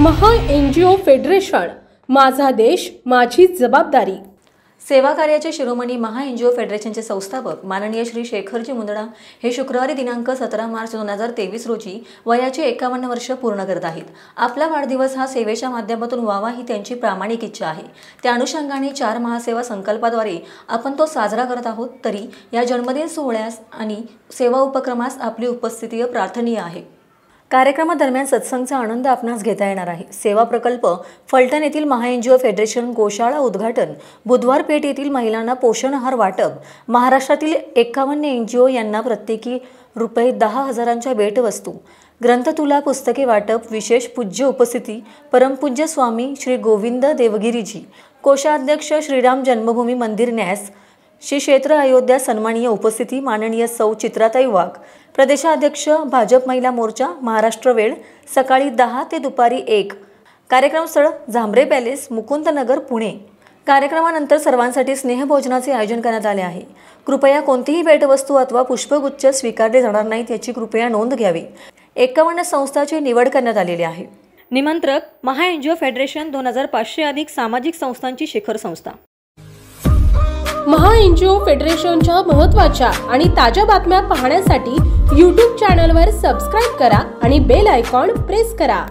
महा NGO federation, माझा देश माझी जबाबदारी। सेवा कार्याचे शिरोमणी महा एनजीओ फेडरेशनचे संस्थापक माननीय श्री शेखरजी मुंदडा हे शुक्रवारी दिनांक 17 मार्च 2023 रोजी वयाची 51 वर्ष पूर्ण करत आहेत। आपला वाढदिवस हा सेवेच्या माध्यमातून व्हावा ही त्यांची प्रामाणिक इच्छा आहे। त्या अनुषंगाने 4 महासेवा संकल्पाद्वारे आपण तो साजरा करत आहोत। तरी या जन्मदिन सोहळ्यास आणि सेवा उपक्रमास आपली उपस्थिती प्रार्थनीय आहे। कार्यक्रमादरम्यान सत्संगचा आनंद आपणास घेता येणार आहे। सेवा प्रकल्प फलटण येथील महा एनजीओ फेडरेशन गोशाळा उद्घाटन, बुधवार पेठ येथील महिलांना पोषण आहार वाटप, महाराष्ट्रातील 51 एनजीओ यांना प्रत्येकी ₹10,000च्या भेटवस्तू, ग्रंथतुला पुस्तके वाटप, विशेष पूज्य उपस्थिती परमपूज्य स्वामी श्री गोविंद देवगिरीजी, कोषाध्यक्ष श्रीराम जन्मभूमी मंदिर न्यास, श्री क्षेत्र अयोध्या सन्माननीय उपस्थिती माननीय सौ चित्राताई वाघ, प्रदेशाध्यक्ष भाजप महिला मोर्चा महाराष्ट्र। वेळ सकाळी 10 ते दुपारी 1। कार्यक्रम स्थळ झांबरे पॅलेस, मुकुंदनगर, पुणे। कार्यक्रमानंतर सर्वांसाठी स्नेहभोजनाचे आयोजन करण्यात आले आहे। कृपया कोणतीही भेटवस्तू अथवा पुष्पगुच्छ स्वीकारले जाणार नाहीत याची कृपया नोंद घ्यावी। 51 संस्थांची निवड करण्यात आलेली आहे। निमंत्रक महा एनजीओ फेडरेशन 2500 अधिक सामाजिक संस्थांची शिखर संस्था। महा एनजीओ फेडरेशनच्या महत्त्वाच्या आणि ताज्या बातम्या पाहण्यासाठी YouTube चॅनलवर सबस्क्राइब करा आणि बेल आयकॉन प्रेस करा।